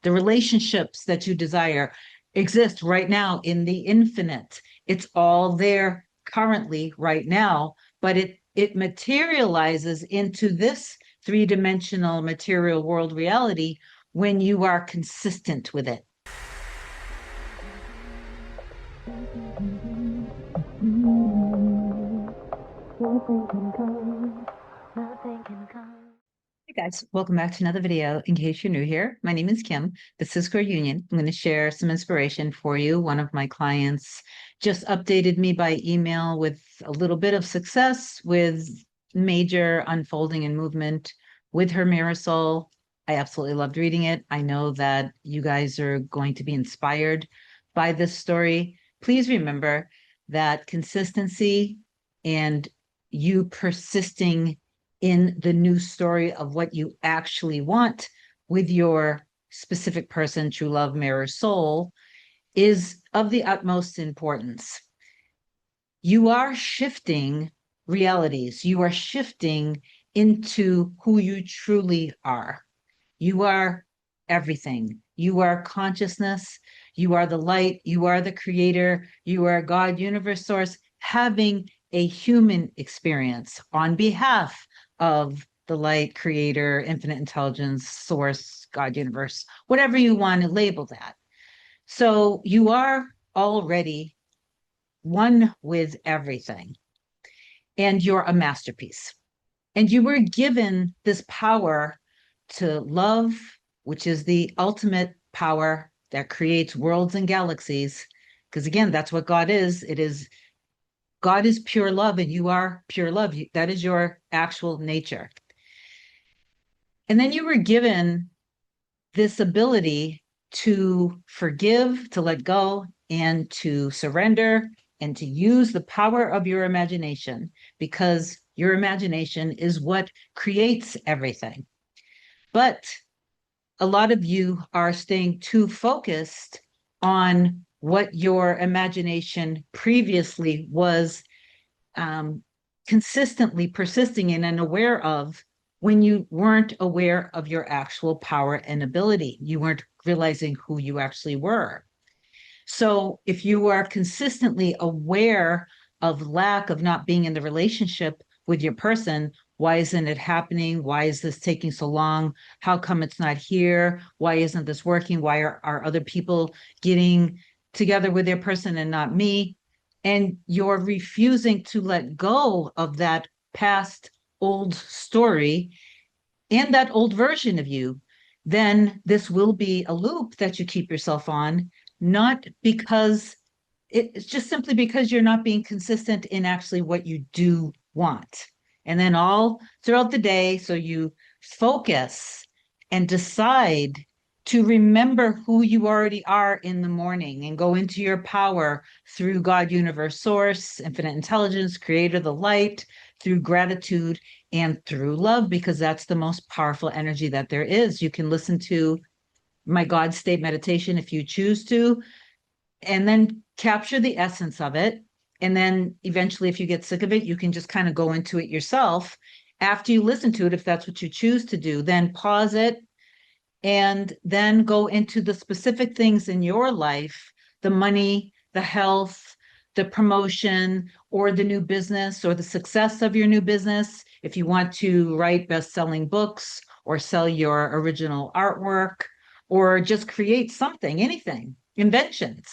The relationships that you desire exist right now in the infinite. It's all there currently right now, but it materializes into this three-dimensional material world reality when you are consistent with it. Hey guys, welcome back to another video. In case you're new here, my name is Kim. This is Square Union. I'm going to share some inspiration for you. One of my clients just updated me by email with a little bit of success with major unfolding and movement with her mirror soul. I absolutely loved reading it. I know that you guys are going to be inspired by this story. Please remember that consistency and you persisting in the new story of what you actually want with your specific person, true love, mirror, soul, is of the utmost importance. You are shifting realities. You are shifting into who you truly are. You are everything. You are consciousness. You are the light. You are the creator. You are God, universe, source, having a human experience on behalf of the light, creator, infinite intelligence, source, God, universe, whatever you want to label that. So you are already one with everything, and you're a masterpiece. And you were given this power to love, which is the ultimate power that creates worlds and galaxies. Because again, that's what God is. God is pure love, and you are pure love. That is your actual nature. And then you were given this ability to forgive, to let go, and to surrender, and to use the power of your imagination, because your imagination is what creates everything. But a lot of you are staying too focused on what your imagination previously was consistently persisting in and aware of, when you weren't aware of your actual power and ability. You weren't realizing who you actually were. So if you are consistently aware of lack of not being in the relationship with your person, why isn't it happening? Why is this taking so long? How come it's not here? Why isn't this working? Why are other people getting together with their person and not me? And you're refusing to let go of that past old story and that old version of you, then this will be a loop that you keep yourself on, not because it's just simply because you're not being consistent in actually what you do want. And then all throughout the day, so you focus and decide to remember who you already are in the morning and go into your power through God, universe, source, infinite intelligence, creator, the light, through gratitude and through love, because that's the most powerful energy that there is. You can listen to my God state meditation if you choose to, and then capture the essence of it. And then eventually, if you get sick of it, you can just kind of go into it yourself. After you listen to it, if that's what you choose to do, then pause it and then go into the specific things in your life, the money, the health, the promotion, or the new business, or the success of your new business. If you want to write best-selling books or sell your original artwork or just create something, anything, inventions,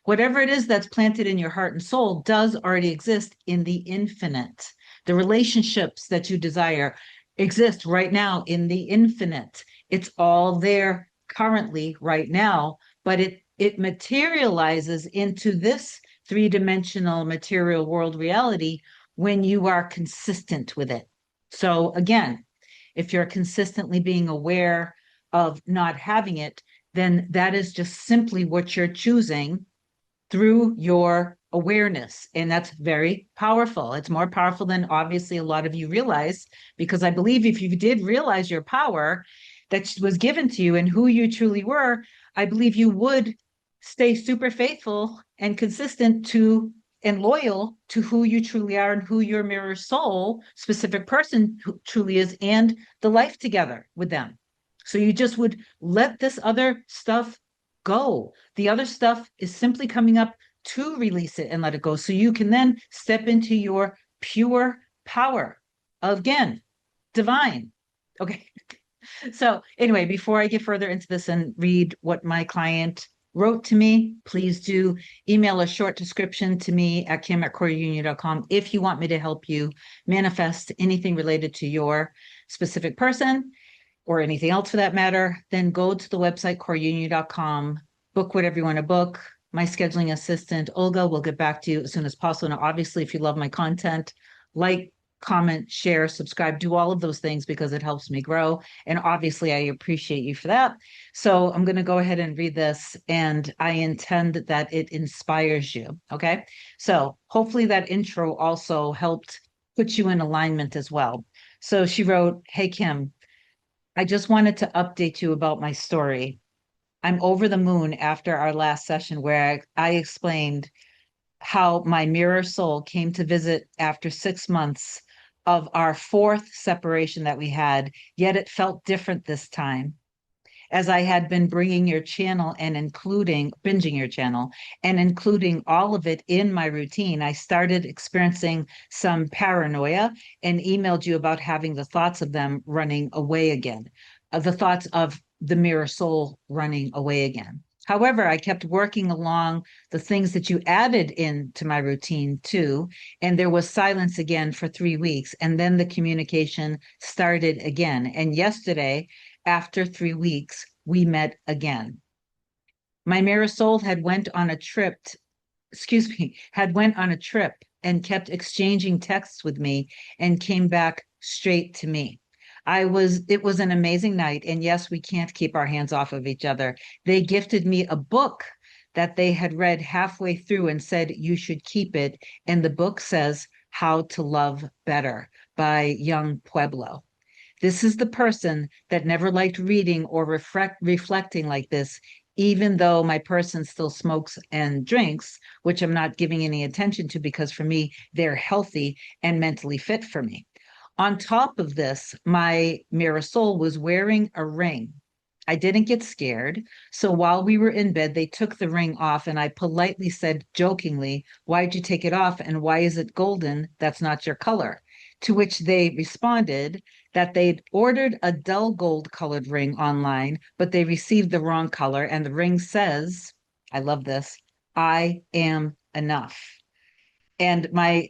whatever it is that's planted in your heart and soul does already exist in the infinite. The relationships that you desire exist right now in the infinite. It's all there currently right now, but it materializes into this three-dimensional material world reality when you are consistent with it. So again, if you're consistently being aware of not having it, then that is just simply what you're choosing through your awareness. And that's very powerful. It's more powerful than obviously a lot of you realize, because I believe if you did realize your power that was given to you and who you truly were, I believe you would stay super faithful and consistent to and loyal to who you truly are and who your mirror soul specific person who truly is, and the life together with them. So you just would let this other stuff go. The other stuff is simply coming up to release it and let it go. So you can then step into your pure power. Again, divine. Okay. So anyway, before I get further into this and read what my client wrote to me, please do email a short description to me at kim@coreunion.com if you want me to help you manifest anything related to your specific person or anything else for that matter. Then go to the website coreunion.com, book whatever you want to book. My scheduling assistant, Olga, will get back to you as soon as possible. Now, obviously, if you love my content, like, comment, share, subscribe, do all of those things because it helps me grow. And obviously, I appreciate you for that. So I'm going to go ahead and read this, and I intend that it inspires you. Okay. So hopefully that intro also helped put you in alignment as well. So she wrote, "Hey, Kim, I just wanted to update you about my story. I'm over the moon after our last session where I explained how my mirror soul came to visit after 6 months of our fourth separation that we had, yet it felt different this time. As I had been bringing your channel and including binging your channel and including all of it in my routine, I started experiencing some paranoia and emailed you about having the thoughts of them running away again, the thoughts of the mirror soul running away again. However, I kept working along the things that you added into my routine too, and there was silence again for 3 weeks, and then the communication started again. And yesterday, after 3 weeks, we met again. My mirror soul had went on a trip, had went on a trip and kept exchanging texts with me and came back straight to me. It was an amazing night. And yes, we can't keep our hands off of each other. They gifted me a book that they had read halfway through and said, you should keep it. And the book says, How to Love Better by Young Pueblo. This is the person that never liked reading or reflecting like this, even though my person still smokes and drinks, which I'm not giving any attention to because for me, they're healthy and mentally fit for me. On top of this, my mirror soul was wearing a ring. I didn't get scared. So while we were in bed, they took the ring off, and I politely said jokingly, Why'd you take it off? And why is it golden? That's not your color. To which they responded that they'd ordered a dull gold colored ring online, but they received the wrong color. And the ring says, I love this, I am enough. And my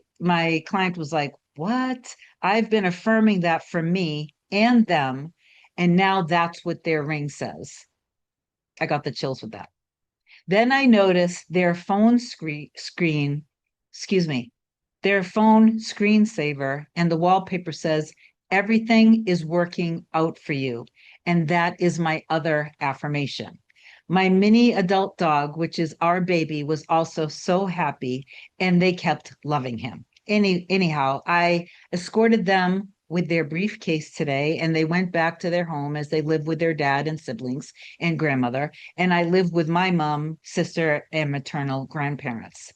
client was like, What? I've been affirming that for me and them. And now that's what their ring says. I got the chills with that. Then I noticed their phone excuse me, their phone screensaver, and the wallpaper says, Everything is working out for you. And that is my other affirmation. My mini adult dog, which is our baby, was also so happy, and they kept loving him. Anyhow, I escorted them with their briefcase today, and they went back to their home as they live with their dad and siblings and grandmother. And I live with my mom, sister, and maternal grandparents.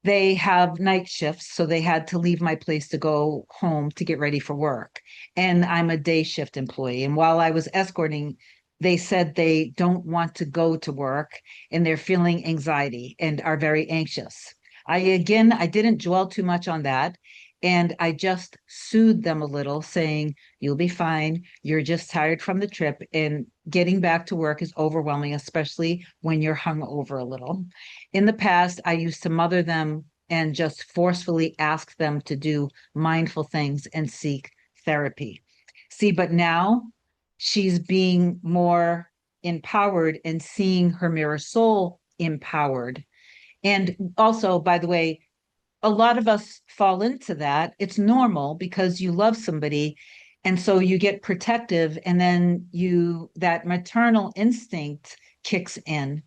They have night shifts, so they had to leave my place to go home to get ready for work. And I'm a day shift employee. And while I was escorting, they said they don't want to go to work and they're feeling anxiety and are very anxious. I didn't dwell too much on that. And I just soothed them a little, saying, You'll be fine. You're just tired from the trip, and getting back to work is overwhelming, especially when you're hung over a little. In the past, I used to mother them and just forcefully ask them to do mindful things and seek therapy. See, but now she's being more empowered and seeing her mirror soul empowered. And also, by the way, a lot of us fall into that. It's normal because you love somebody. And so you get protective, and then that maternal instinct kicks in.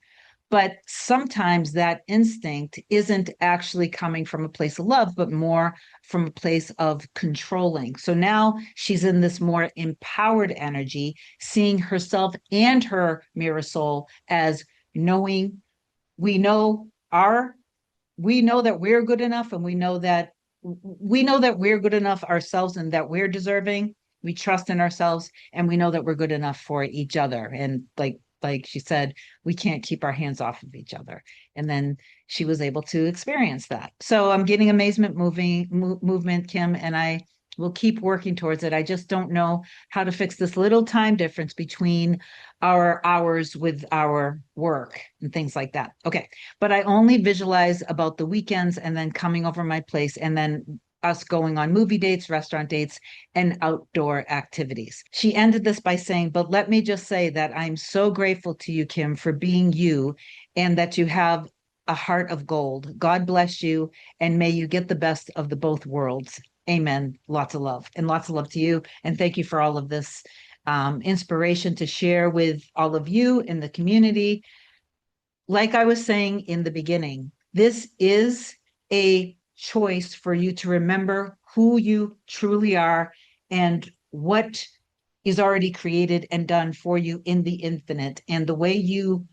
But sometimes that instinct isn't actually coming from a place of love, but more from a place of controlling. So now she's in this more empowered energy, seeing herself and her mirror soul as knowing we know our we know that we're good enough, and we know that we're good enough ourselves and that we're deserving. we trust in ourselves, and we know that we're good enough for each other. And like she said, we can't keep our hands off of each other. And then she was able to experience that. So I'm getting amazement movement, Kim, and I will keep working towards it. I just don't know how to fix this little time difference between our hours with our work and things like that. Okay. But I only visualize about the weekends and then coming over my place and then us going on movie dates, restaurant dates, and outdoor activities. She ended this by saying, but let me just say that I'm so grateful to you, Kim, for being you and that you have a heart of gold. God bless you, and may you get the best of the both worlds. Amen. Lots of love, and lots of love to you. And thank you for all of this inspiration to share with all of you in the community. Like I was saying in the beginning, this is a choice for you to remember who you truly are and what is already created and done for you in the infinite. And the way you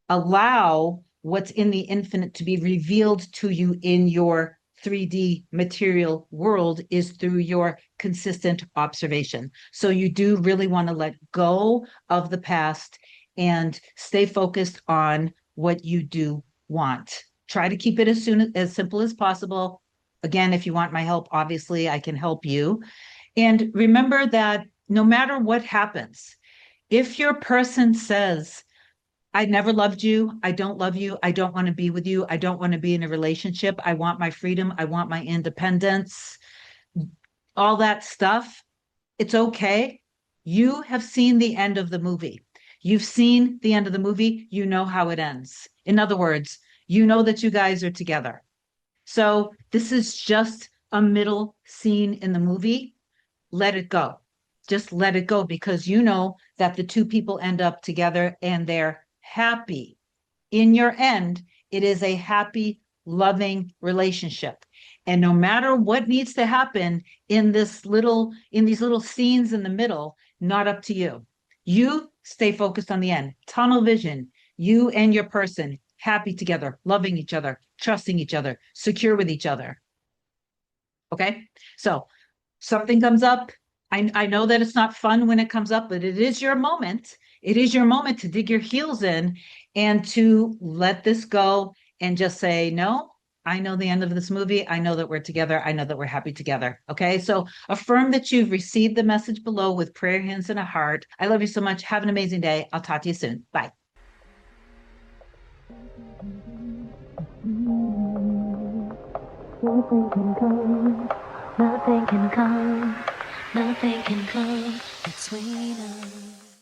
allow what's in the infinite to be revealed to you in your 3D material world is through your consistent observation. So you do really want to let go of the past and stay focused on what you do want. Try to keep it as simple as possible. Again, if you want my help, obviously I can help you. And remember that no matter what happens, if your person says, I never loved you, I don't love you, I don't want to be with you, I don't want to be in a relationship, I want my freedom, I want my independence, all that stuff, it's okay. You have seen the end of the movie. You've seen the end of the movie. You know how it ends. In other words, you know that you guys are together. So this is just a middle scene in the movie. Let it go. Just let it go because you know that the two people end up together and they're happy. In your end, it is a happy, loving relationship. And no matter what needs to happen in these little scenes in the middle, not up to you. You stay focused on the end. Tunnel vision. You and your person happy together, loving each other, trusting each other, secure with each other. Okay? So something comes up. I know that it's not fun when it comes up, but it is your moment. It is your moment to dig your heels in and to let this go and just say, no, I know the end of this movie. I know that we're together. I know that we're happy together. Okay. So affirm that you've received the message below with prayer hands and a heart. I love you so much. Have an amazing day. I'll talk to you soon. Bye. Nothing can come, nothing can come, nothing can come between us.